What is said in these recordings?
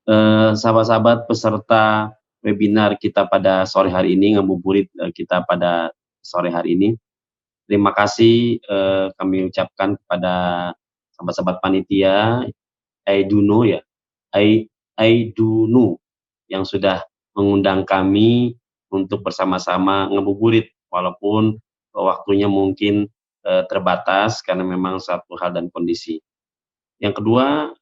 sahabat-sahabat peserta webinar kita pada sore hari ini, ngabuburit, kita pada sore hari ini. Terima kasih, kami ucapkan kepada sahabat-sahabat panitia, Aiduno ya, Aidunu yang sudah mengundang kami untuk bersama-sama ngabuburit, walaupun waktunya mungkin, terbatas karena memang satu hal dan kondisi. Yang kedua,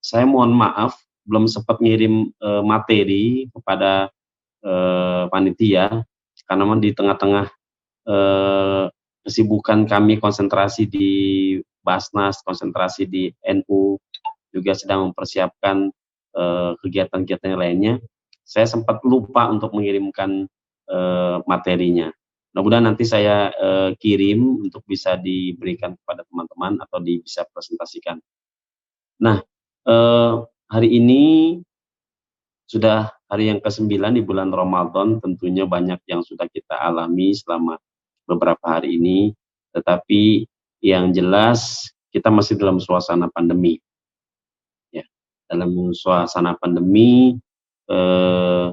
saya mohon maaf belum sempat ngirim, materi kepada, panitia karena memang di tengah-tengah, kesibukan kami konsentrasi di Basnas, konsentrasi di NU, juga sedang mempersiapkan, kegiatan-kegiatan yang lainnya, saya sempat lupa untuk mengirimkan, materinya. Mudah-mudahan nanti saya, kirim untuk bisa diberikan kepada teman-teman atau bisa presentasikan. Nah, eee, hari ini sudah hari yang ke-9 di bulan Ramadan, tentunya banyak yang sudah kita alami selama beberapa hari ini, tetapi yang jelas kita masih dalam suasana pandemi, ya. Dalam suasana pandemi, eee,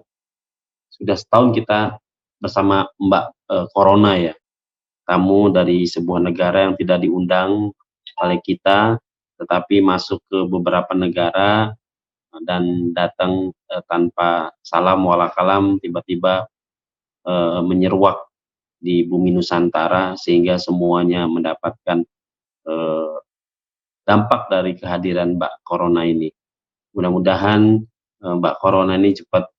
sudah setahun kita bersama Mbak, corona ya, tamu dari sebuah negara yang tidak diundang oleh kita, tetapi masuk ke beberapa negara dan datang, tanpa salam wala kalam tiba-tiba, menyeruak di bumi Nusantara sehingga semuanya mendapatkan, eee, dampak dari kehadiran Mbak Corona ini. Mudah-mudahan, Mbak Corona ini cepat,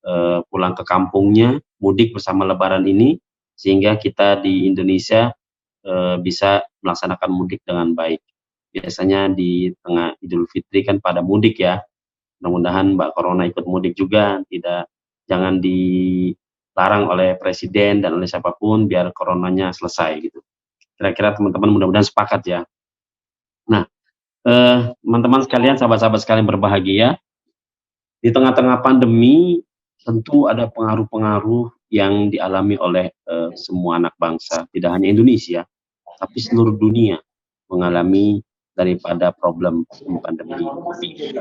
pulang ke kampungnya, mudik bersama lebaran ini, sehingga kita di Indonesia, bisa melaksanakan mudik dengan baik. Biasanya di tengah Idul Fitri kan pada mudik ya. Mudah-mudahan Mbak Corona ikut mudik juga, jangan dilarang oleh presiden dan oleh siapapun biar coronanya selesai gitu. Kira-kira teman-teman mudah-mudahan sepakat ya. Nah, teman-teman sekalian, sahabat-sahabat sekalian berbahagia, di tengah-tengah pandemi tentu ada pengaruh-pengaruh yang dialami oleh, semua anak bangsa, tidak hanya Indonesia, tapi seluruh dunia mengalami daripada problem pandemi COVID-19.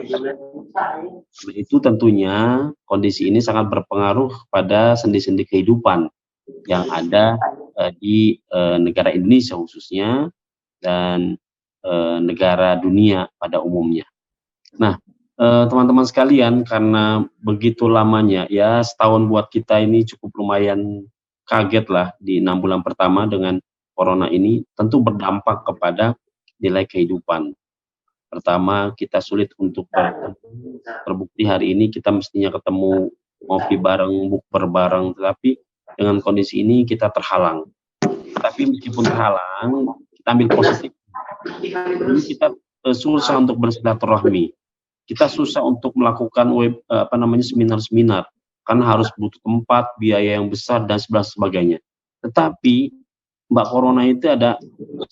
Itu tentunya kondisi ini sangat berpengaruh pada sendi-sendi kehidupan yang ada, di, negara Indonesia khususnya dan, negara dunia pada umumnya. Nah, teman-teman sekalian, karena begitu lamanya, ya setahun buat kita ini cukup lumayan kaget lah di 6 bulan pertama dengan corona ini, tentu berdampak kepada nilai kehidupan. Pertama, kita sulit untuk bertemu, terbukti hari ini kita mestinya ketemu, ngopi bareng, bukber bareng, tetapi dengan kondisi ini kita terhalang. Tapi meskipun terhalang, kita ambil positif. Dulu kita, susah untuk bersilaturahmi, kita susah untuk melakukan seminar-seminar, karena harus butuh tempat, biaya yang besar dan sebagainya. Tetapi Mbak Corona itu ada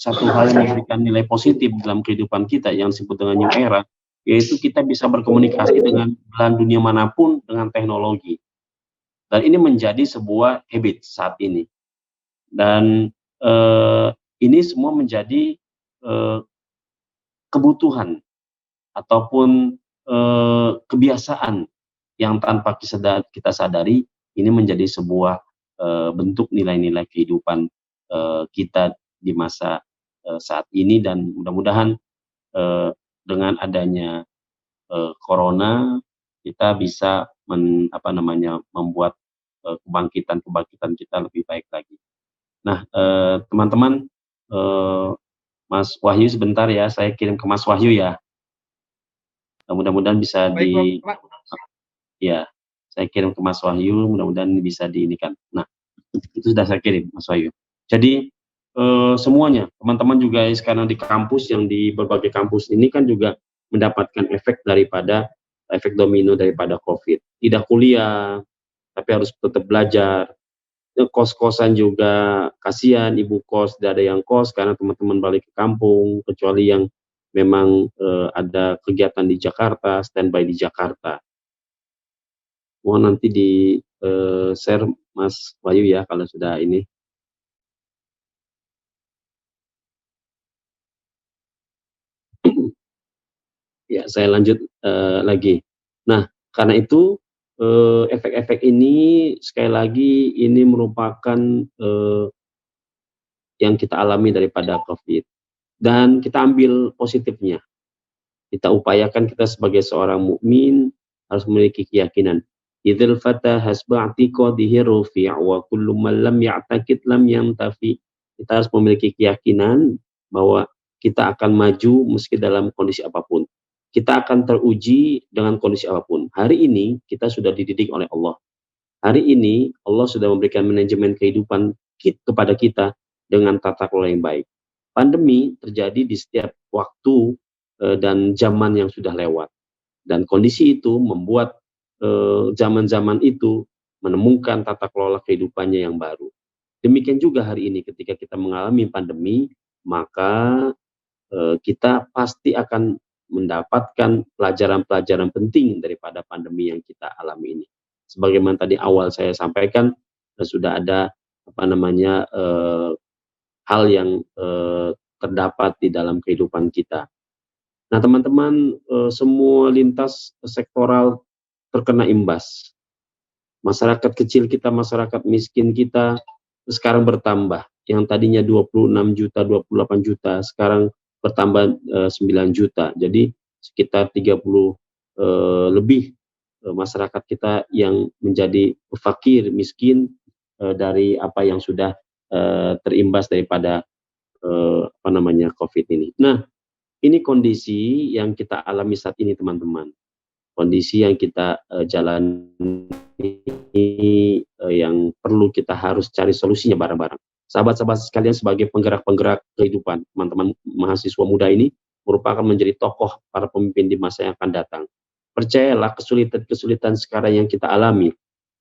satu hal yang memberikan nilai positif dalam kehidupan kita yang disebut dengan new era, yaitu kita bisa berkomunikasi dengan belahan dunia manapun dengan teknologi. Dan ini menjadi sebuah habit saat ini. Dan, ini semua menjadi, eee, kebutuhan ataupun, kebiasaan yang tanpa kita sadari ini menjadi sebuah, bentuk nilai-nilai kehidupan, kita di masa, saat ini dan mudah-mudahan, dengan adanya, corona kita bisa membuat, kebangkitan-kebangkitan kita lebih baik lagi. Nah, teman-teman, eee, Mas Wahyu sebentar ya, saya kirim ke Mas Wahyu ya. Mudah-mudahan bisa Baik, Pak. ya, saya kirim ke Mas Wahyu, mudah-mudahan bisa diinikan. Nah, itu sudah saya kirim, Mas Wahyu. Jadi, semuanya, teman-teman juga sekarang di kampus, yang di berbagai kampus ini kan juga mendapatkan efek domino daripada Covid. Tidak kuliah, tapi harus tetap belajar. Kos-kosan juga kasihan, ibu kos tidak ada yang kos karena teman-teman balik ke kampung, kecuali yang memang, ada kegiatan di Jakarta, standby di Jakarta. Mohon nanti share Mas Wahyu ya kalau sudah ini. Ya, saya lanjut, lagi. Nah, Karena itu, efek-efek ini sekali lagi ini merupakan, yang kita alami daripada Covid, dan kita ambil positifnya. Kita upayakan kita sebagai seorang mukmin harus memiliki keyakinan. Idzal fata hasba i'tiqadihi rufi' wa kullu man lam ya'taqid lam yantafi. Kita harus memiliki keyakinan bahwa kita akan maju meski dalam kondisi apapun. Kita akan teruji dengan kondisi apapun. Hari ini kita sudah dididik oleh Allah. Hari ini Allah sudah memberikan manajemen kehidupan kepada kita dengan tata kelola yang baik. Pandemi terjadi di setiap waktu dan zaman yang sudah lewat. Dan kondisi itu membuat zaman-zaman itu menemukan tata kelola kehidupannya yang baru. Demikian juga hari ini ketika kita mengalami pandemi, maka kita pasti akan mendapatkan pelajaran-pelajaran penting daripada pandemi yang kita alami ini. Sebagaimana tadi awal saya sampaikan, sudah ada apa namanya hal yang terdapat di dalam kehidupan kita. Nah, teman-teman, semua lintas sektoral terkena imbas. Masyarakat kecil kita, masyarakat miskin kita sekarang bertambah. Yang tadinya 26 juta, 28 juta, sekarang bertambah 9 juta. Jadi sekitar 30 lebih masyarakat kita yang menjadi fakir, miskin dari apa yang sudah terimbas daripada apa namanya Covid ini. Nah, ini kondisi yang kita alami saat ini, teman-teman. Kondisi yang kita jalani yang perlu kita harus cari solusinya bareng-bareng. Sahabat-sahabat sekalian, sebagai penggerak-penggerak kehidupan, teman-teman mahasiswa muda ini merupakan menjadi tokoh para pemimpin di masa yang akan datang. Percayalah, kesulitan-kesulitan sekarang yang kita alami,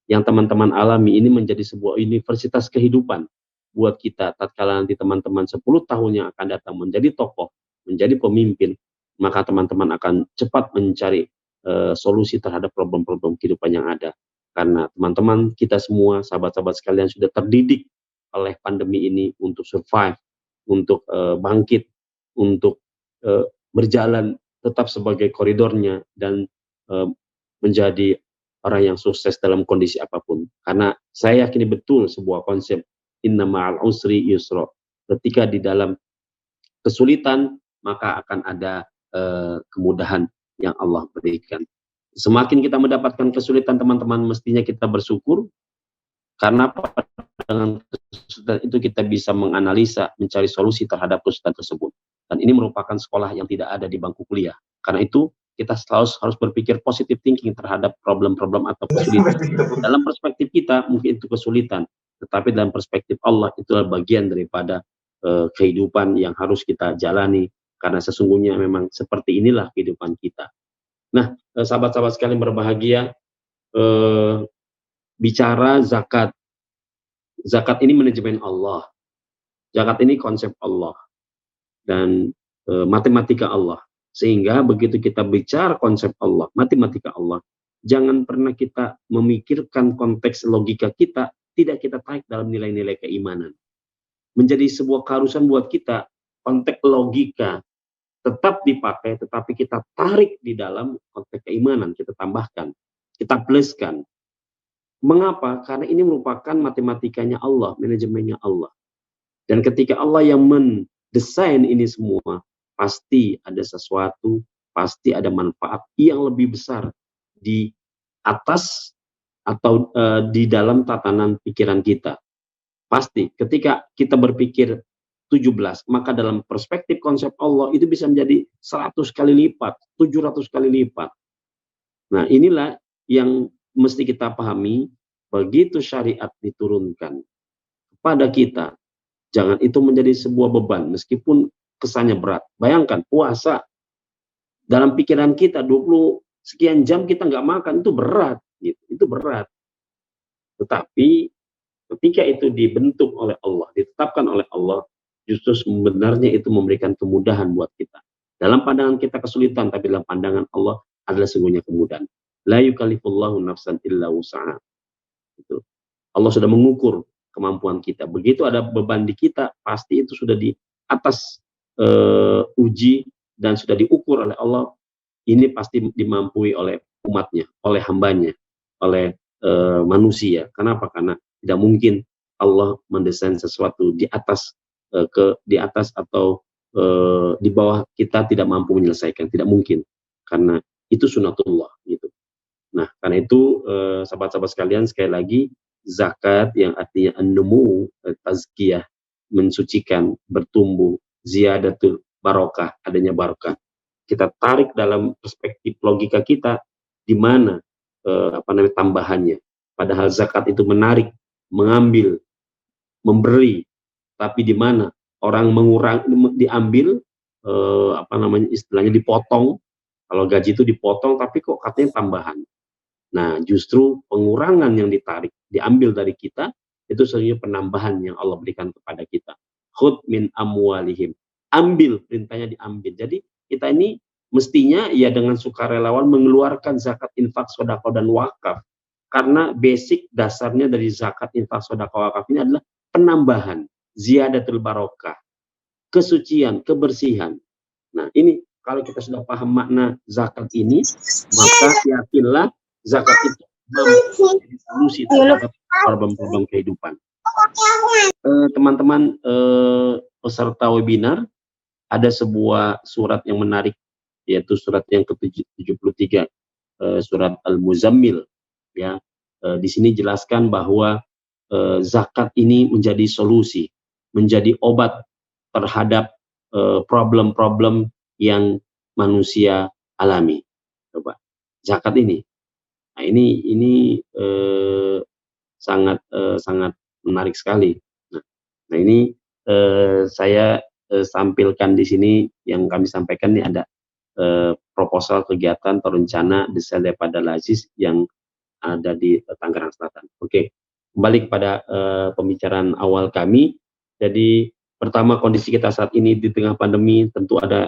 yang teman-teman alami ini menjadi sebuah universitas kehidupan buat kita. Tatkala nanti teman-teman 10 tahun yang akan datang menjadi tokoh, menjadi pemimpin, maka teman-teman akan cepat mencari solusi terhadap problem-problem kehidupan yang ada. Karena teman-teman kita semua, sahabat-sahabat sekalian, sudah terdidik oleh pandemi ini untuk survive, untuk bangkit, untuk berjalan tetap sebagai koridornya, dan menjadi orang yang sukses dalam kondisi apapun. Karena saya yakini betul sebuah konsep inna ma'al usri yusra. Ketika di dalam kesulitan, maka akan ada kemudahan yang Allah berikan. Semakin kita mendapatkan kesulitan, teman-teman, mestinya kita bersyukur, karena dengan kesulitan itu kita bisa menganalisa, mencari solusi terhadap kesulitan tersebut. Dan ini merupakan sekolah yang tidak ada di bangku kuliah. Karena itu kita harus berpikir positive thinking terhadap problem-problem atau kesulitan. Dalam perspektif kita mungkin itu kesulitan, tetapi dalam perspektif Allah itulah bagian daripada kehidupan yang harus kita jalani, karena sesungguhnya memang seperti inilah kehidupan kita. Nah, sahabat-sahabat sekalian berbahagia, bicara zakat. Zakat ini manajemen Allah. Zakat ini konsep Allah dan matematika Allah. Sehingga begitu kita bicara konsep Allah, matematika Allah, jangan pernah kita memikirkan konteks logika kita, tidak kita tarik dalam nilai-nilai keimanan. Menjadi sebuah keharusan buat kita, konteks logika tetap dipakai, tetapi kita tarik di dalam konteks keimanan, kita tambahkan, kita pluskan. Mengapa? Karena ini merupakan matematikanya Allah, manajemennya Allah. Dan ketika Allah yang mendesain ini semua, pasti ada sesuatu, pasti ada manfaat yang lebih besar di atas atau di dalam tatanan pikiran kita. Pasti ketika kita berpikir 17, maka dalam perspektif konsep Allah itu bisa menjadi 100 kali lipat, 700 kali lipat. Nah, inilah yang mesti kita pahami. Begitu syariat diturunkan kepada kita, jangan itu menjadi sebuah beban meskipun kesannya berat. Bayangkan puasa, dalam pikiran kita 20 sekian jam kita nggak makan, itu berat gitu. Itu berat. Tetapi ketika itu dibentuk oleh Allah, ditetapkan oleh Allah, justru sebenarnya itu memberikan kemudahan buat kita. Dalam pandangan kita kesulitan, tapi dalam pandangan Allah adalah sesungguhnya kemudahan. La yukallifullahu nafsan illa wus'aha. Itu. Allah sudah mengukur kemampuan kita. Begitu ada beban di kita, pasti itu sudah di atas uji dan sudah diukur oleh Allah. Ini pasti dimampui oleh umatnya, oleh hambanya, oleh manusia. Kenapa? Karena tidak mungkin Allah mendesain sesuatu di atas di atas atau di bawah kita tidak mampu menyelesaikan, tidak mungkin, karena itu sunatullah gitu. Nah, karena itu sahabat-sahabat sekalian, sekali lagi zakat yang artinya an-numu, tazkiyah, mensucikan, bertumbuh, ziyadatul barokah, adanya barokah. Kita tarik dalam perspektif logika kita, di mana tambahannya. Padahal zakat itu menarik, mengambil, memberi, tapi di mana orang mengurang, diambil, istilahnya dipotong. Kalau gaji itu dipotong, tapi kok katanya tambahan. Nah, justru pengurangan yang ditarik, diambil dari kita, itu sebenarnya penambahan yang Allah berikan kepada kita. Khud min amwalihim. Ambil, perintahnya diambil. Jadi kita ini mestinya ya dengan sukarelawan mengeluarkan zakat, infak, sedekah dan wakaf. Karena basic dasarnya dari zakat, infak, sedekah, wakaf ini adalah penambahan, ziyadatul barokah, kesucian, kebersihan. Nah, ini kalau kita sudah paham makna zakat ini, maka yakinlah zakat itu menjadi solusi terhadap problem-problem kehidupan. Teman-teman peserta webinar, ada sebuah surat yang menarik, yaitu surat yang ke-73, surat Al-Muzammil. Ya, di sini jelaskan bahwa zakat ini menjadi solusi, menjadi obat terhadap problem-problem yang manusia alami. Coba zakat ini. Nah, ini sangat menarik sekali. Nah ini saya sampilkan di sini, yang kami sampaikan ini ada proposal kegiatan atau rencana desain daripada Lazis yang ada di Tangerang Selatan. Oke, kembali kepada pembicaraan awal kami. Jadi pertama, kondisi kita saat ini di tengah pandemi tentu ada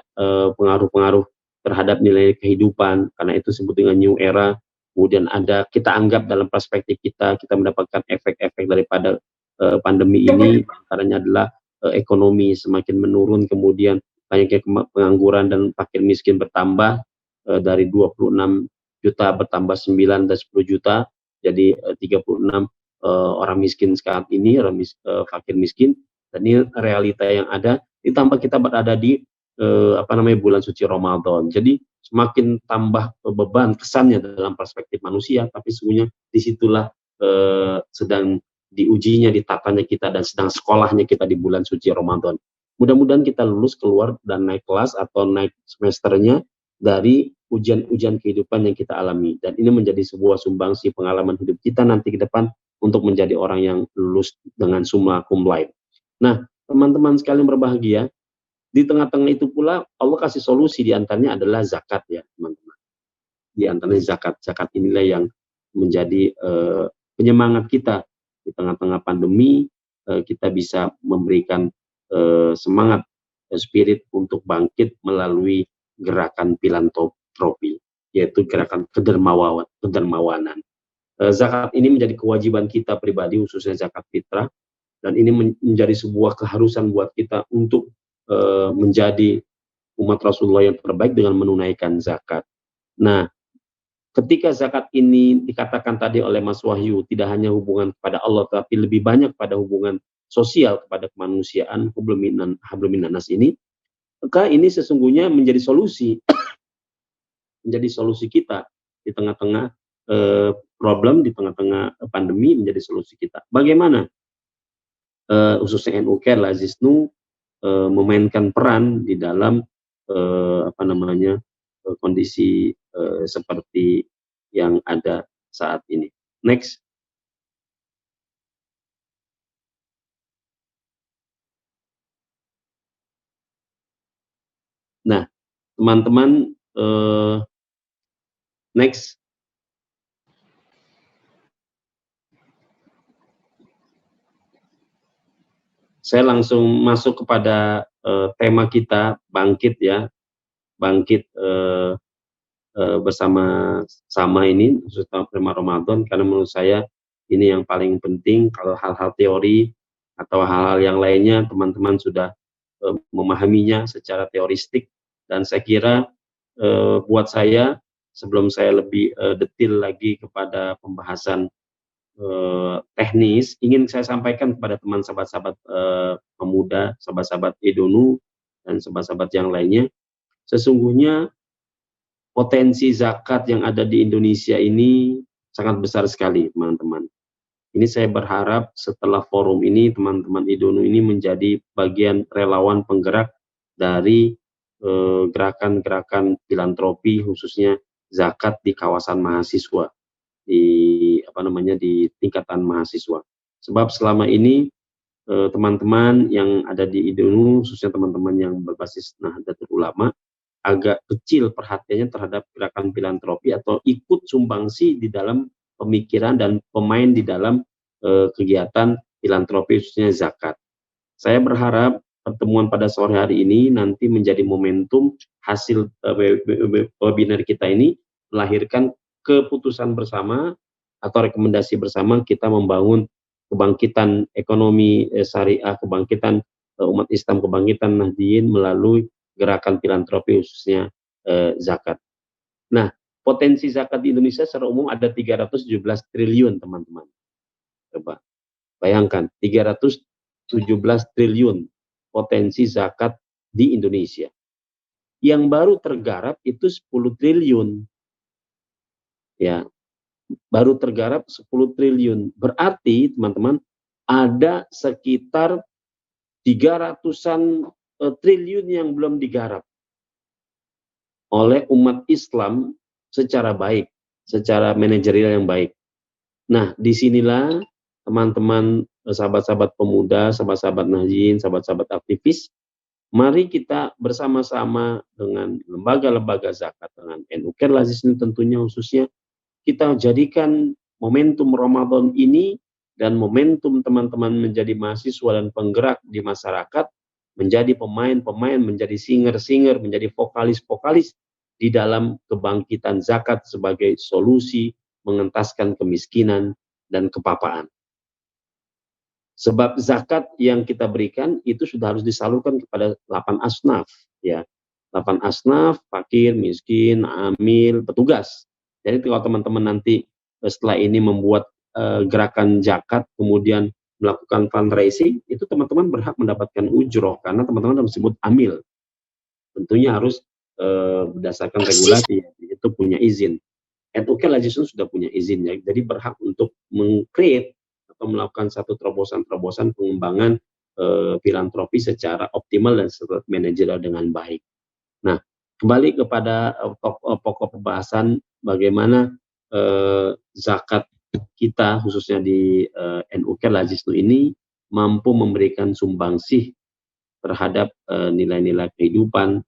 pengaruh-pengaruh terhadap nilai kehidupan, karena itu disebut dengan new era. Kemudian ada, kita anggap dalam perspektif kita mendapatkan efek-efek daripada pandemi ini, antaranya adalah ekonomi semakin menurun, kemudian banyaknya pengangguran dan fakir miskin bertambah, dari 26 juta bertambah 9 dan 10 juta, jadi 36 orang miskin saat ini, fakir miskin. Dan ini realita yang ada, ditambah kita berada di bulan suci Ramadan. Jadi semakin tambah beban kesannya dalam perspektif manusia, tapi sesungguhnya disitulah sedang diujinya, ditatanya kita, dan sedang sekolahnya kita di bulan suci Ramadan. Mudah-mudahan kita lulus, keluar, dan naik kelas atau naik semesternya dari ujian-ujian kehidupan yang kita alami. Dan ini menjadi sebuah sumbangsi pengalaman hidup kita nanti ke depan untuk menjadi orang yang lulus dengan summa cum laude. Nah, teman-teman sekalian berbahagia, di tengah-tengah itu pula Allah kasih solusi, diantaranya adalah zakat ya teman-teman. Di antaranya zakat. Zakat inilah yang menjadi penyemangat kita di tengah-tengah pandemi. Kita bisa memberikan semangat, spirit untuk bangkit melalui gerakan filantropi, yaitu gerakan kedermawanan. Zakat ini menjadi kewajiban kita pribadi, khususnya zakat fitrah, dan ini menjadi sebuah keharusan buat kita untuk menjadi umat Rasulullah yang terbaik dengan menunaikan zakat. Nah, ketika zakat ini dikatakan tadi oleh Mas Wahyu, tidak hanya hubungan kepada Allah, tapi lebih banyak pada hubungan sosial kepada kemanusiaan, hablum minannas ini, maka ini sesungguhnya menjadi solusi, menjadi solusi kita di tengah-tengah problem, di tengah-tengah pandemi, menjadi solusi kita. Bagaimana khususnya NU Care, Lazisnu memainkan peran di dalam kondisi seperti yang ada saat ini. Next. Nah, teman-teman, next. Saya langsung masuk kepada tema kita, bangkit ya, bangkit bersama-sama ini, khususnya tema Ramadan, karena menurut saya ini yang paling penting. Kalau hal-hal teori atau hal-hal yang lainnya, teman-teman sudah memahaminya secara teoristik, dan saya kira buat saya sebelum saya lebih detail lagi kepada pembahasan teknis, ingin saya sampaikan kepada teman sahabat-sahabat pemuda, sahabat-sahabat Edonu, dan sahabat-sahabat yang lainnya, sesungguhnya potensi zakat yang ada di Indonesia ini sangat besar sekali, teman-teman. Ini saya berharap setelah forum ini, teman-teman Edonu ini menjadi bagian relawan penggerak dari gerakan-gerakan filantropi, khususnya zakat di kawasan mahasiswa, di tingkatan mahasiswa. Sebab selama ini teman-teman yang ada di Edonu, khususnya teman-teman yang berbasis Nahdlatul Ulama, agak kecil perhatiannya terhadap gerakan filantropi atau ikut sumbangsi di dalam pemikiran dan pemain di dalam kegiatan filantropi, khususnya zakat. Saya berharap pertemuan pada sore hari ini nanti menjadi momentum hasil webinar kita ini melahirkan keputusan bersama atau rekomendasi bersama kita membangun kebangkitan ekonomi syariah, kebangkitan umat Islam, kebangkitan Nahdliyin melalui gerakan filantropi, khususnya zakat. Nah, potensi zakat di Indonesia secara umum ada 317 triliun, teman-teman. Coba bayangkan, 317 triliun potensi zakat di Indonesia. Yang baru tergarap itu 10 triliun. Ya, baru tergarap 10 triliun. Berarti, teman-teman, ada sekitar 300-an triliun yang belum digarap oleh umat Islam secara baik, secara manajerial yang baik. Nah, disinilah teman-teman, sahabat-sahabat pemuda, sahabat-sahabat Nahdliyin, sahabat-sahabat aktivis, mari kita bersama-sama dengan lembaga-lembaga zakat, dengan NU Care Lazis ini tentunya khususnya, kita jadikan momentum Ramadan ini dan momentum teman-teman menjadi mahasiswa dan penggerak di masyarakat, menjadi pemain-pemain, menjadi singer-singer, menjadi vokalis-vokalis di dalam kebangkitan zakat sebagai solusi mengentaskan kemiskinan dan kepapaan. Sebab zakat yang kita berikan itu sudah harus disalurkan kepada 8 asnaf, ya. 8 asnaf, fakir, miskin, amil, petugas. Jadi kalau teman-teman nanti setelah ini membuat gerakan zakat, kemudian melakukan fundraising, itu teman-teman berhak mendapatkan ujroh, karena teman-teman disebut amil. Tentunya harus berdasarkan regulasi, itu punya izin. NU Care Lazis sudah punya izinnya, jadi berhak untuk meng-create atau melakukan satu terobosan-terobosan pengembangan filantropi secara optimal dan secara manajerial dengan baik. Nah, kembali kepada pokok pembahasan bagaimana zakat kita khususnya di NU Care Lazis ini mampu memberikan sumbangsih terhadap nilai-nilai kehidupan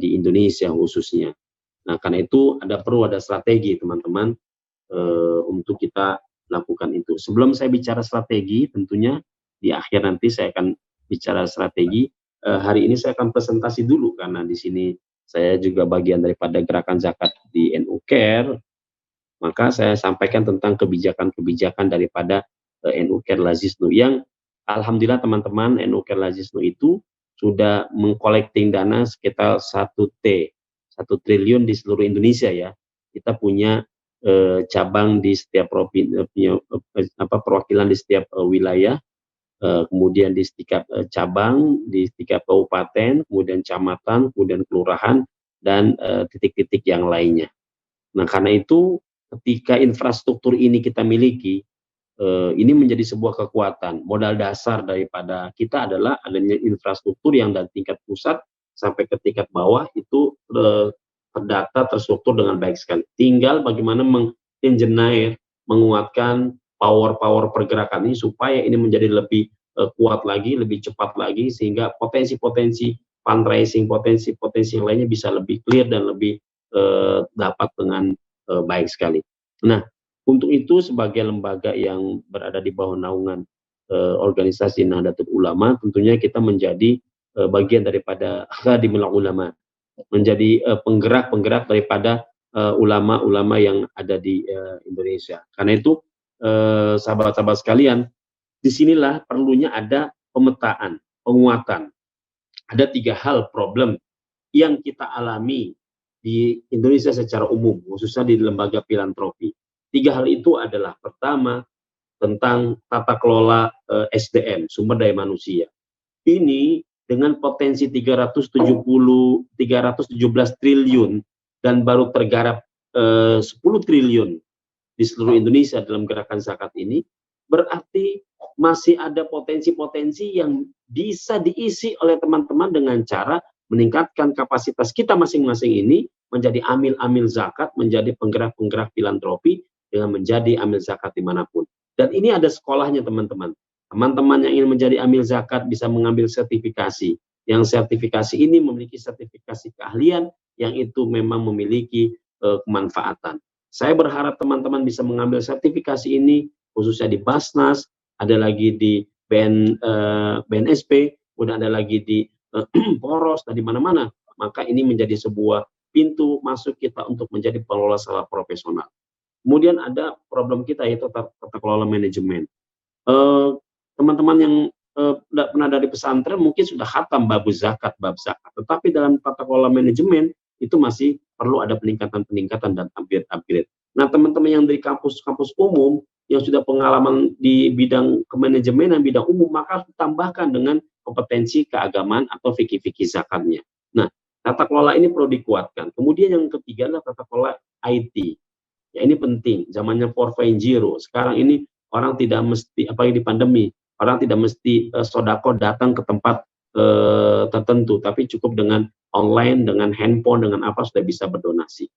di Indonesia khususnya. Nah, karena itu perlu ada strategi, teman-teman, untuk kita lakukan itu. Sebelum saya bicara strategi, tentunya di akhir nanti saya akan bicara strategi. Hari ini saya akan presentasi dulu, karena di sini saya juga bagian daripada gerakan zakat di NU Care, maka saya sampaikan tentang kebijakan-kebijakan daripada NU Care Lazis yang alhamdulillah teman-teman, NU Care Lazis itu sudah mengkolekting dana sekitar 1 triliun di seluruh Indonesia, ya. Kita punya cabang di setiap provinsi, perwakilan di setiap wilayah, kemudian di setiap cabang, di setiap kabupaten, kemudian kecamatan, kemudian kelurahan, dan titik-titik yang lainnya. Nah, karena itu ketika infrastruktur ini kita miliki, ini menjadi sebuah kekuatan. Modal dasar daripada kita adalah adanya infrastruktur yang dari tingkat pusat sampai ke tingkat bawah itu terdata, terstruktur dengan baik sekali. Tinggal bagaimana mengengineer, menguatkan power pergerakan ini supaya ini menjadi lebih kuat lagi, lebih cepat lagi, sehingga potensi-potensi fundraising, potensi-potensi yang lainnya bisa lebih clear dan lebih dapat dengan baik sekali. Nah, untuk itu sebagai lembaga yang berada di bawah naungan organisasi Nahdlatul Ulama, tentunya kita menjadi bagian daripada Khadimul Ulama, menjadi penggerak-penggerak daripada ulama-ulama yang ada di Indonesia. Karena itu sahabat-sahabat sekalian, disinilah perlunya ada pemetaan, penguatan. Ada 3 hal problem yang kita alami di Indonesia secara umum, khususnya di lembaga filantropi. 3 hal itu adalah pertama, tentang tata kelola SDM, sumber daya manusia. Ini dengan potensi 317 triliun dan baru tergarap 10 triliun di seluruh Indonesia dalam gerakan zakat ini, berarti masih ada potensi-potensi yang bisa diisi oleh teman-teman dengan cara meningkatkan kapasitas kita masing-masing ini menjadi amil-amil zakat, menjadi penggerak-penggerak filantropi dengan menjadi amil zakat dimanapun. Dan ini ada sekolahnya teman-teman. Teman-teman yang ingin menjadi amil zakat bisa mengambil sertifikasi. Yang sertifikasi ini memiliki sertifikasi keahlian yang itu memang memiliki kemanfaatan. Saya berharap teman-teman bisa mengambil sertifikasi ini, khususnya di Basnas, ada lagi di BNSP, kemudian ada lagi di Poros, dan di mana-mana. Maka ini menjadi sebuah pintu masuk kita untuk menjadi pengelola secara profesional. Kemudian ada problem kita yaitu tata kelola manajemen. Teman-teman yang tidak pernah dari pesantren mungkin sudah khatam bab zakat, tetapi dalam tata kelola manajemen itu masih perlu ada peningkatan dan upgrade. Nah, teman-teman yang dari kampus-kampus umum yang sudah pengalaman di bidang kemanajemenan, bidang umum, maka harus ditambahkan dengan kompetensi keagamaan atau fikih-fikih zakatnya. Nah, tata kelola ini perlu dikuatkan. Kemudian yang ketiga adalah tata kelola IT. Ya, ini penting. Zamannya 4.0. Sekarang ini orang tidak mesti, apalagi di pandemi, orang tidak mesti sodako datang ke tempat tertentu, tapi cukup dengan online, dengan handphone, dengan apa sudah bisa berdonasi.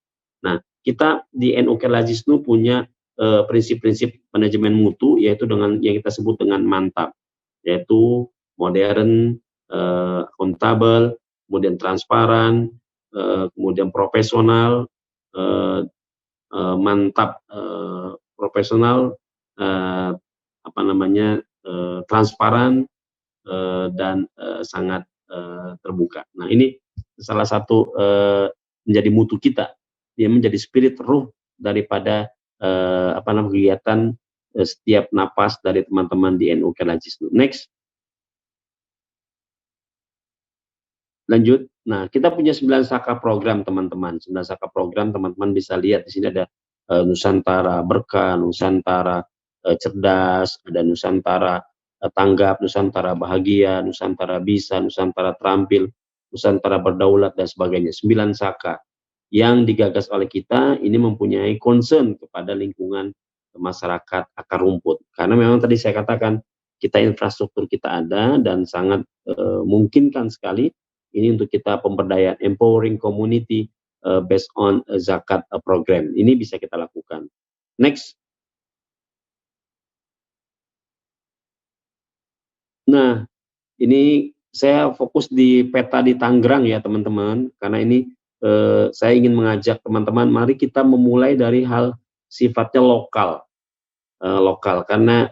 Nah, kita di NU Kerlajisnu punya prinsip-prinsip manajemen mutu, yaitu dengan yang kita sebut dengan mantap, yaitu modern, akuntabel, kemudian transparan, kemudian profesional, mantap, profesional, transparan, dan sangat terbuka. Nah, ini salah satu menjadi mutu kita, yang menjadi spirit ruh daripada kegiatan setiap napas dari teman-teman di NU Kerlajisnu. Next. Lanjut. Nah, kita punya 9 saka program teman-teman. 9 saka program teman-teman bisa lihat di sini ada Nusantara Berkah, Nusantara Cerdas, ada Nusantara Tanggap, Nusantara Bahagia, Nusantara Bisa, Nusantara Terampil, Nusantara Berdaulat, dan sebagainya. 9 saka yang digagas oleh kita ini mempunyai concern kepada lingkungan masyarakat akar rumput. Karena memang tadi saya katakan kita infrastruktur kita ada dan sangat mungkinkan sekali ini untuk kita pemberdayaan, empowering community based on zakat program. Ini bisa kita lakukan. Next. Nah, ini saya fokus di peta di Tangerang ya teman-teman, karena ini saya ingin mengajak teman-teman, mari kita memulai dari hal sifatnya lokal. Karena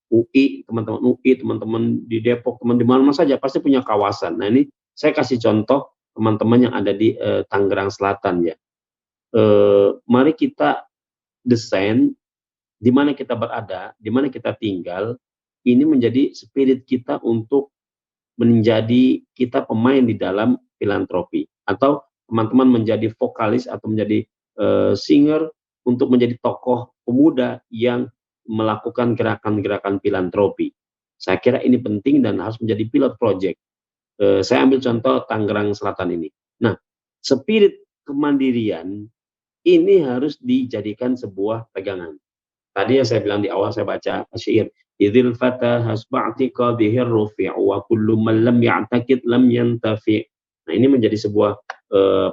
UI, teman-teman di Depok, teman di mana saja pasti punya kawasan. Nah, ini saya kasih contoh teman-teman yang ada di Tangerang Selatan ya. Mari kita desain di mana kita berada, di mana kita tinggal, ini menjadi spirit kita untuk menjadi kita pemain di dalam filantropi, atau teman-teman menjadi vokalis atau menjadi singer untuk menjadi tokoh pemuda yang melakukan gerakan-gerakan filantropi. Saya kira ini penting dan harus menjadi pilot project. Saya ambil contoh Tangerang Selatan ini. Nah, spirit kemandirian ini harus dijadikan sebuah pegangan. Tadi yang saya bilang di awal, saya baca syair, idil fata hasba'tika bihir rufi' wa kullu man lam ya'takid lam yantafi'. Nah, ini menjadi sebuah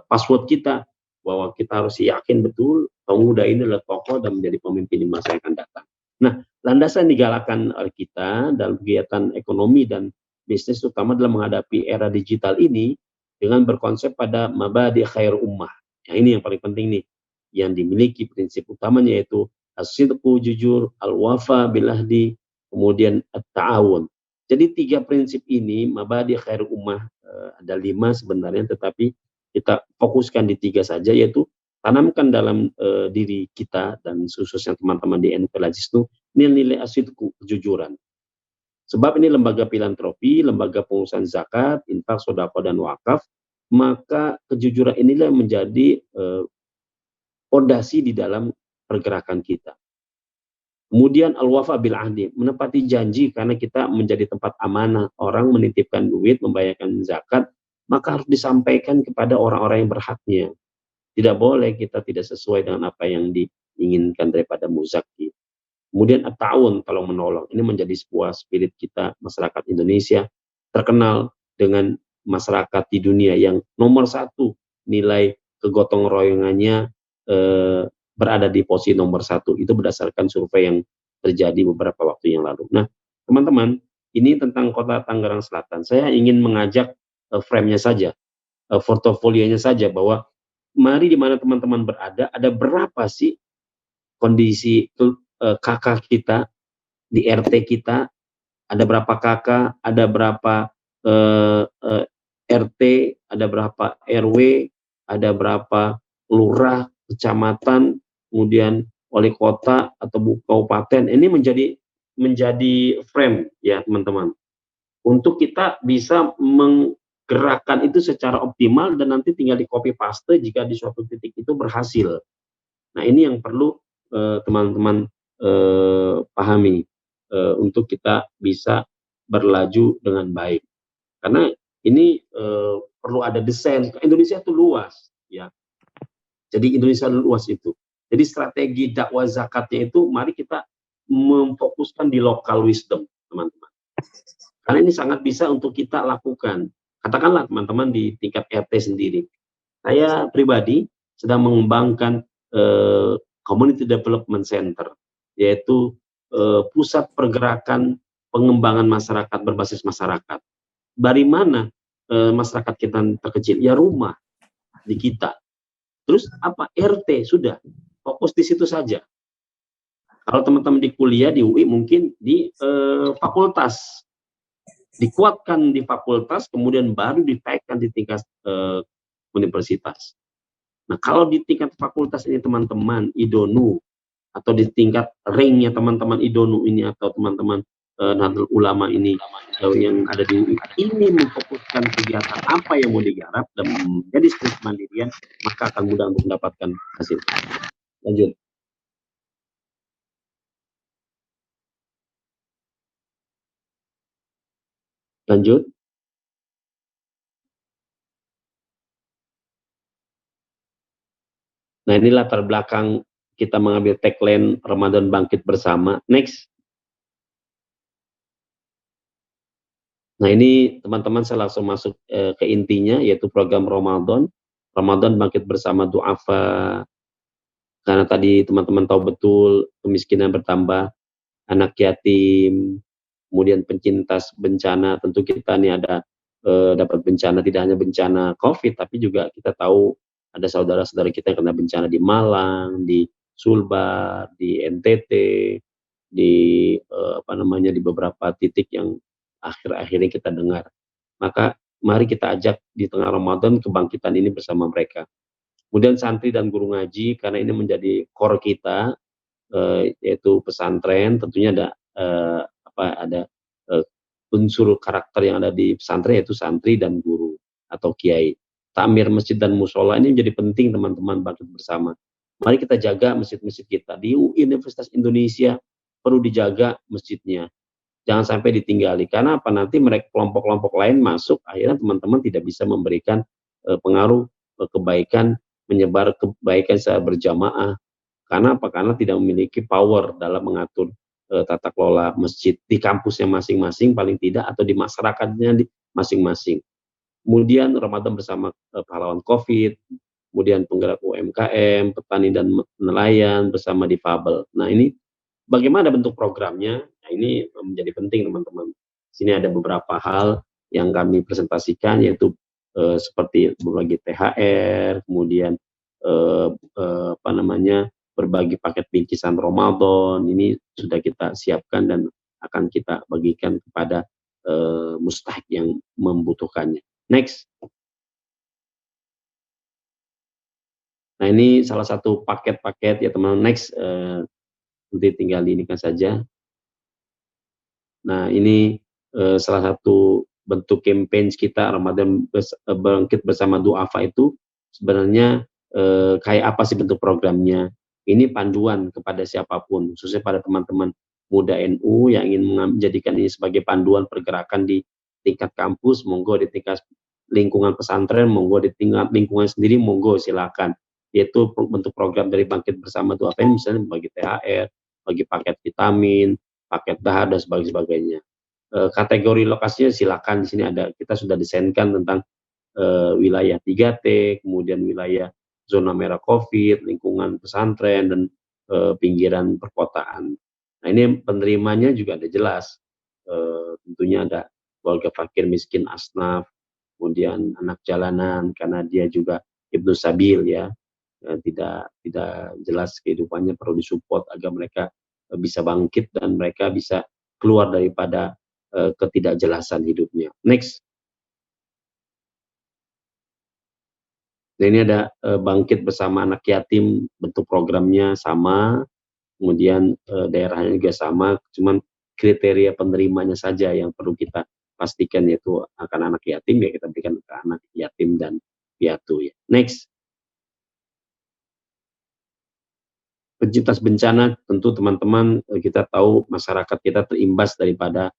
password kita, bahwa kita harus yakin betul pemuda ini adalah tokoh dan menjadi pemimpin di masa yang akan datang. Nah, landasan digalakkan oleh kita dalam kegiatan ekonomi dan bisnis, terutama dalam menghadapi era digital ini, dengan berkonsep pada mabadi khair ummah. Nah, ini yang paling penting nih, yang dimiliki prinsip utamanya yaitu as-sidqu, jujur, al-wafa bilahdi, kemudian at-ta'awun. Jadi 3 prinsip ini, mabadi khair ummah, ada 5 sebenarnya, tetapi kita fokuskan di 3 saja, yaitu tanamkan dalam diri kita dan khususnya teman-teman di NU Kerlajisnu nilai as-sidqu, kejujuran. Sebab ini lembaga filantropi, lembaga pengurusan zakat, infak, sedekah, dan wakaf, maka kejujuran inilah menjadi fondasi di dalam pergerakan kita. Kemudian al-wafa bil ahdi, menepati janji karena kita menjadi tempat amanah. Orang menitipkan duit, membayarkan zakat, maka harus disampaikan kepada orang-orang yang berhaknya. Tidak boleh kita tidak sesuai dengan apa yang diinginkan daripada muzaki. Kemudian at-ta'awun, tolong menolong. Ini menjadi sebuah spirit kita, masyarakat Indonesia, terkenal dengan masyarakat di dunia yang nomor satu nilai kegotong royongannya berada di posisi nomor satu. Itu berdasarkan survei yang terjadi beberapa waktu yang lalu. Nah, teman-teman, ini tentang kota Tangerang Selatan. Saya ingin mengajak frame-nya saja, portofolionya saja, bahwa mari di mana teman-teman berada, ada berapa sih kondisi kakak kita di RT kita, ada berapa kakak, ada berapa RT, ada berapa RW, ada berapa lurah, kecamatan, kemudian wali kota atau kabupaten. Ini menjadi frame ya teman-teman, untuk kita bisa menggerakkan itu secara optimal dan nanti tinggal di copy paste jika di suatu titik itu berhasil. Nah, ini yang perlu teman-teman pahami untuk kita bisa berlaju dengan baik. Karena ini perlu ada desain. Indonesia itu luas, ya. Jadi Indonesia luas itu. Jadi strategi dakwah zakatnya itu mari kita memfokuskan di local wisdom, teman-teman. Karena ini sangat bisa untuk kita lakukan. Katakanlah teman-teman di tingkat RT sendiri. Saya pribadi sedang mengembangkan Community Development Center, yaitu pusat pergerakan pengembangan masyarakat berbasis masyarakat. Dari mana masyarakat kita terkecil? Ya rumah di kita. Terus apa? RT sudah fokus di situ saja. Kalau teman-teman di kuliah di UI mungkin di fakultas, dikuatkan di fakultas, kemudian baru ditaikkan di tingkat universitas. Nah, kalau di tingkat fakultas ini teman-teman IDONU, atau di tingkat ringnya teman-teman IDONU ini, atau teman-teman Nahdlatul Ulama ini yang ada di UI, ini memfokuskan kegiatan apa yang mau digarap dan menjadi spirit kemandirian, maka akan mudah untuk mendapatkan hasil. Lanjut. Lanjut. Nah, ini latar belakang kita mengambil tagline Ramadan Bangkit Bersama. Next. Nah, ini teman-teman saya langsung masuk ke intinya, yaitu program Ramadan Bangkit Bersama Du'afa. Karena tadi teman-teman tahu betul kemiskinan bertambah, anak yatim, kemudian penyintas bencana. Tentu kita nih ada dapat bencana, tidak hanya bencana COVID, tapi juga kita tahu ada saudara-saudara kita yang kena bencana di Malang, di Sulbar, di NTT, di di beberapa titik yang akhir-akhir ini kita dengar. Maka mari kita ajak di tengah Ramadan kebangkitan ini bersama mereka. Kemudian santri dan guru ngaji, karena ini menjadi core kita, yaitu pesantren, tentunya ada unsur karakter yang ada di pesantren, yaitu santri dan guru atau kiai. Takmir masjid dan musola ini menjadi penting teman-teman bangkit bersama. Mari kita jaga masjid-masjid kita. Di Universitas Indonesia perlu dijaga masjidnya. Jangan sampai ditinggali, karena apa, nanti mereka kelompok-kelompok lain masuk, akhirnya teman-teman tidak bisa memberikan pengaruh kebaikan, menyebar kebaikan secara berjamaah. Karena apa? Karena tidak memiliki power dalam mengatur tata kelola masjid di kampusnya masing-masing paling tidak, atau di masyarakatnya masing-masing. Kemudian Ramadan bersama pahlawan COVID, kemudian penggerak UMKM, petani dan nelayan bersama difabel. Nah, ini bagaimana bentuk programnya? Nah, ini menjadi penting teman-teman. Sini ada beberapa hal yang kami presentasikan, yaitu seperti berbagi THR, kemudian berbagi paket bingkisan Ramadan. Ini sudah kita siapkan dan akan kita bagikan kepada mustahik yang membutuhkannya. Next. Nah, ini salah satu paket-paket ya teman-teman. Next. Nanti tinggal diinikan saja. Nah, ini salah satu bentuk campaign kita Ramadan Bangkit Bersama Du'afa itu sebenarnya kayak apa sih bentuk programnya. Ini panduan kepada siapapun, khususnya pada teman-teman muda NU yang ingin menjadikan ini sebagai panduan pergerakan di tingkat kampus, monggo di tingkat lingkungan pesantren, monggo di tingkat lingkungan sendiri, monggo silakan. Yaitu bentuk program dari Bangkit Bersama Du'afa ini misalnya bagi THR, bagi paket vitamin, paket dahar dan sebagainya. Kategori lokasinya silakan, di sini ada, kita sudah desainkan tentang wilayah 3T, kemudian wilayah zona merah COVID, lingkungan pesantren, dan pinggiran perkotaan. Nah, ini penerimanya juga ada jelas, tentunya ada keluarga fakir miskin asnaf, kemudian anak jalanan karena dia juga ibnu sabil ya, tidak jelas kehidupannya, perlu disupport agar mereka bisa bangkit dan mereka bisa keluar daripada ketidakjelasan hidupnya. Next. Nah, ini ada Bangkit Bersama Anak Yatim, bentuk programnya sama, kemudian daerahnya juga sama, cuman kriteria penerimanya saja yang perlu kita pastikan, yaitu akan anak yatim ya kita berikan ke anak yatim dan piatu ya. Next. Penyintas bencana, tentu teman-teman kita tahu masyarakat kita terimbas daripada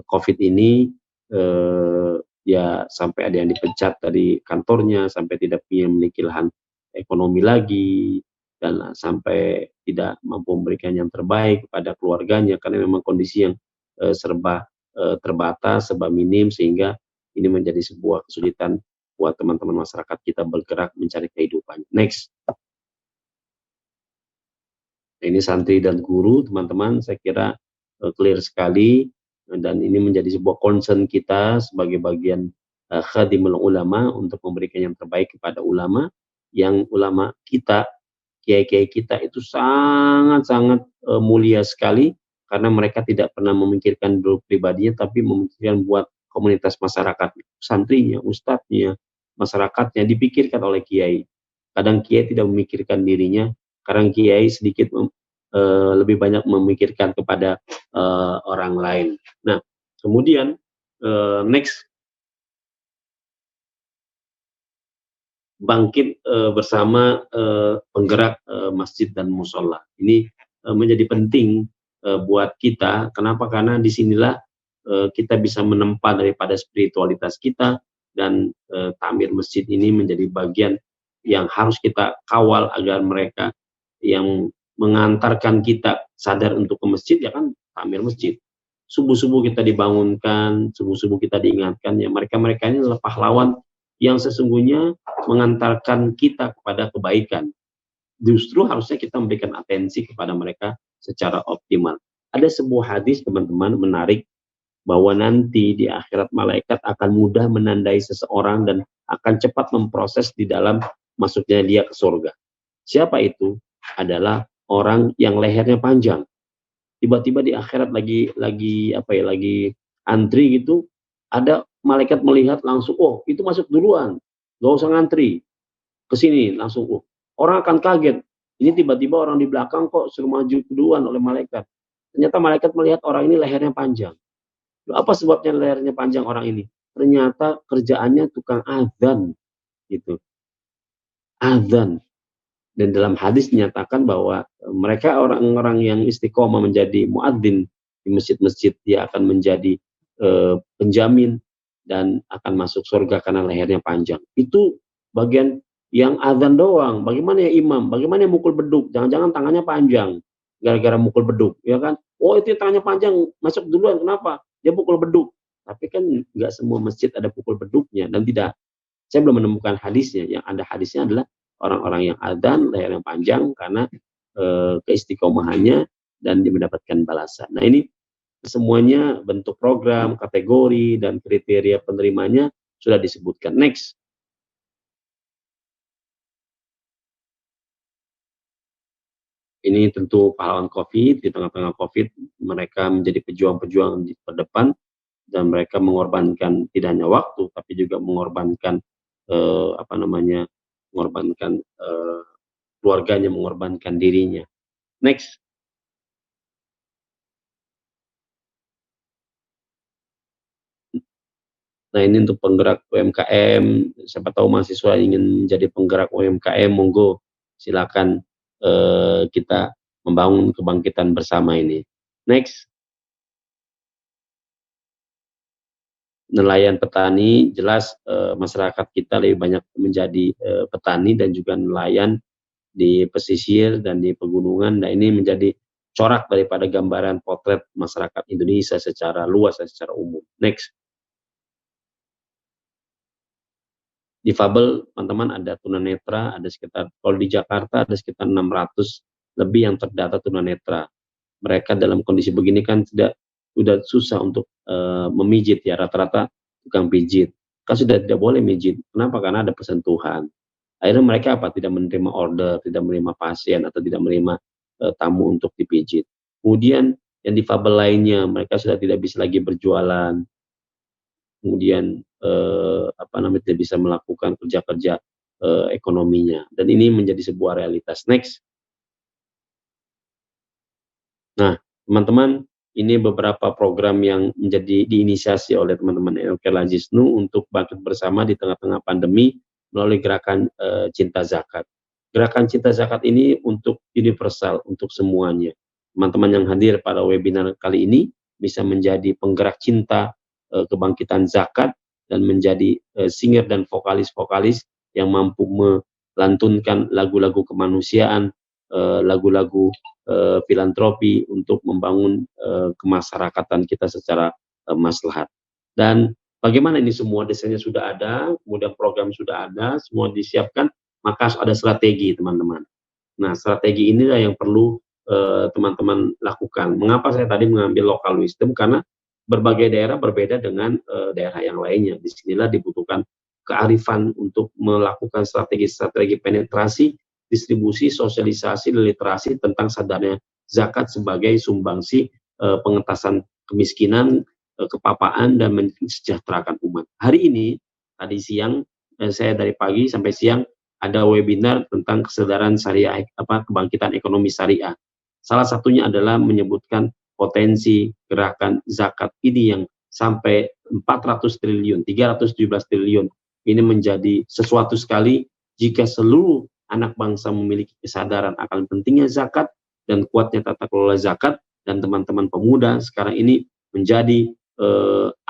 COVID ini, ya sampai ada yang dipecat dari kantornya, sampai tidak punya memiliki lahan ekonomi lagi, dan sampai tidak mampu memberikan yang terbaik kepada keluarganya karena memang kondisi yang serba terbatas, serba minim, sehingga ini menjadi sebuah kesulitan buat teman-teman masyarakat kita bergerak mencari kehidupan. Next. Ini santri dan guru, teman-teman, saya kira clear sekali, dan ini menjadi sebuah concern kita sebagai bagian khadimul ulama untuk memberikan yang terbaik kepada ulama, yang ulama kita, kiai-kiai kita itu sangat-sangat mulia sekali, karena mereka tidak pernah memikirkan diri pribadinya, tapi memikirkan buat komunitas masyarakat, santrinya, ustadznya, masyarakatnya, dipikirkan oleh kiai. Kadang kiai tidak memikirkan dirinya, kadang kiai sedikit lebih banyak memikirkan kepada orang lain. Nah, kemudian next, Bangkit Bersama Penggerak Masjid dan Musola. Ini menjadi penting buat kita. Kenapa? Karena disinilah kita bisa menempa daripada spiritualitas kita, dan takmir masjid ini menjadi bagian yang harus kita kawal agar mereka yang mengantarkan kita sadar untuk ke masjid, ya kan takmir masjid. Subuh-subuh kita dibangunkan, subuh-subuh kita diingatkan, ya mereka-mereka ini adalah pahlawan yang sesungguhnya mengantarkan kita kepada kebaikan. Justru harusnya kita memberikan atensi kepada mereka secara optimal. Ada sebuah hadis, teman-teman, menarik, bahwa nanti di akhirat malaikat akan mudah menandai seseorang dan akan cepat memproses di dalam masuknya dia ke surga. Siapa itu? Adalah orang yang lehernya panjang. Tiba-tiba di akhirat lagi antri gitu, ada malaikat melihat langsung, oh itu masuk duluan, gak usah ngantri, ke sini langsung. Oh, orang akan kaget, ini tiba-tiba orang di belakang kok suruh maju duluan oleh malaikat. Ternyata malaikat melihat orang ini lehernya panjang. Apa sebabnya lehernya panjang orang ini? Ternyata kerjaannya tukang azan gitu. Azan. Dan dalam hadis dinyatakan bahwa mereka orang-orang yang istiqomah menjadi muadzin di masjid-masjid, dia akan menjadi penjamin dan akan masuk surga karena lehernya panjang. Itu bagian yang azan doang. Bagaimana ya imam? Bagaimana yang mukul beduk? Jangan-jangan tangannya panjang gara-gara mukul beduk, ya kan? Oh itu tangannya panjang, masuk duluan. Kenapa? Dia pukul beduk. Tapi kan nggak semua masjid ada pukul beduknya, dan tidak. Saya belum menemukan hadisnya. Yang ada hadisnya adalah orang-orang yang adzan leher yang panjang karena keistiqomahannya dan dia mendapatkan balasan. Nah, ini semuanya bentuk program, kategori, dan kriteria penerimanya sudah disebutkan. Next. Ini tentu pahlawan COVID, di tengah-tengah COVID mereka menjadi pejuang-pejuang di terdepan, dan mereka mengorbankan tidak hanya waktu tapi juga mengorbankan mengorbankan keluarganya, mengorbankan dirinya. Next. Nah, ini untuk penggerak UMKM, siapa tahu mahasiswa ingin menjadi penggerak UMKM, monggo silakan kita membangun kebangkitan bersama ini. Next. Nelayan petani, jelas masyarakat kita lebih banyak menjadi petani dan juga nelayan di pesisir dan di pegunungan. Nah, ini menjadi corak daripada gambaran potret masyarakat Indonesia secara luas dan secara umum. Next. Difabel, teman-teman, ada tunanetra, ada sekitar, kalau di Jakarta ada sekitar 600 lebih yang terdata tunanetra. Mereka dalam kondisi begini kan sudah susah untuk memijit ya, rata-rata tukang pijit. Kan sudah tidak boleh mijit. Kenapa? Karena ada persentuhan. Akhirnya mereka apa? Tidak menerima order, tidak menerima pasien, atau tidak menerima tamu untuk dipijit. Kemudian yang difabel lainnya, mereka sudah tidak bisa lagi berjualan. Kemudian tidak bisa melakukan kerja-kerja ekonominya, dan ini menjadi sebuah realitas. Next. Nah, teman-teman, ini beberapa program yang menjadi diinisiasi oleh teman-teman LK Lajisnu untuk bangkit bersama di tengah-tengah pandemi melalui gerakan Cinta Zakat. Gerakan Cinta Zakat ini untuk universal, untuk semuanya. Teman-teman yang hadir pada webinar kali ini bisa menjadi penggerak cinta kebangkitan zakat dan menjadi singer dan vokalis-vokalis yang mampu melantunkan lagu-lagu kemanusiaan, lagu-lagu filantropi untuk membangun kemasyarakatan kita secara maslahat. Dan bagaimana ini semua desainnya sudah ada, kemudian program sudah ada, semua disiapkan, maka harus ada strategi, teman-teman. Nah, strategi inilah yang perlu teman-teman lakukan. Mengapa saya tadi mengambil local wisdom? Karena berbagai daerah berbeda dengan daerah yang lainnya. Disinilah dibutuhkan kearifan untuk melakukan strategi-strategi penetrasi, distribusi, sosialisasi, literasi tentang sadarnya zakat sebagai sumbangsi pengentasan kemiskinan, kepapaan, dan mensejahterakan umat. Hari ini, tadi siang, saya dari pagi sampai siang ada webinar tentang kesadaran syariah, kebangkitan ekonomi syariah. Salah satunya adalah menyebutkan potensi gerakan zakat ini yang sampai 400 triliun, 317 triliun. Ini menjadi sesuatu sekali jika seluruh anak bangsa memiliki kesadaran akan pentingnya zakat dan kuatnya tata kelola zakat, dan teman-teman pemuda sekarang ini menjadi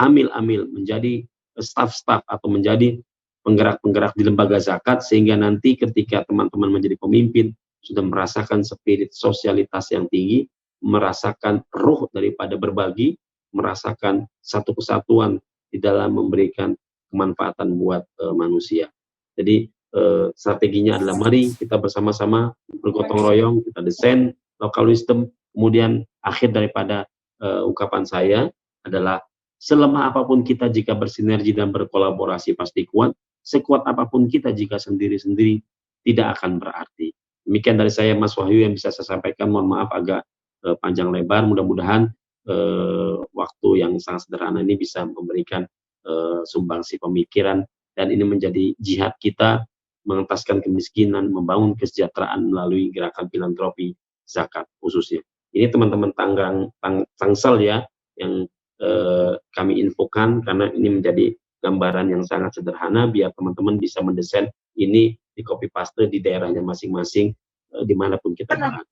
amil-amil, menjadi staf-staf atau menjadi penggerak-penggerak di lembaga zakat, sehingga nanti ketika teman-teman menjadi pemimpin sudah merasakan spirit sosialitas yang tinggi, merasakan ruh daripada berbagi, merasakan satu kesatuan di dalam memberikan kemanfaatan buat manusia. Jadi strateginya adalah mari kita bersama-sama bergotong royong, kita desain local wisdom. Kemudian akhir daripada ungkapan saya adalah selemah apapun kita jika bersinergi dan berkolaborasi pasti kuat. Sekuat apapun kita jika sendiri-sendiri tidak akan berarti. Demikian dari saya, Mas Wahyu, yang bisa saya sampaikan. Mohon maaf agak panjang lebar. Mudah-mudahan waktu yang sangat sederhana ini bisa memberikan sumbangsi pemikiran, dan ini menjadi jihad kita mengentaskan kemiskinan, membangun kesejahteraan melalui gerakan filantropi zakat khususnya. Ini teman-teman Tangsel ya yang kami infokan, karena ini menjadi gambaran yang sangat sederhana biar teman-teman bisa mendesain ini di copy paste di daerahnya masing-masing dimanapun kita berada.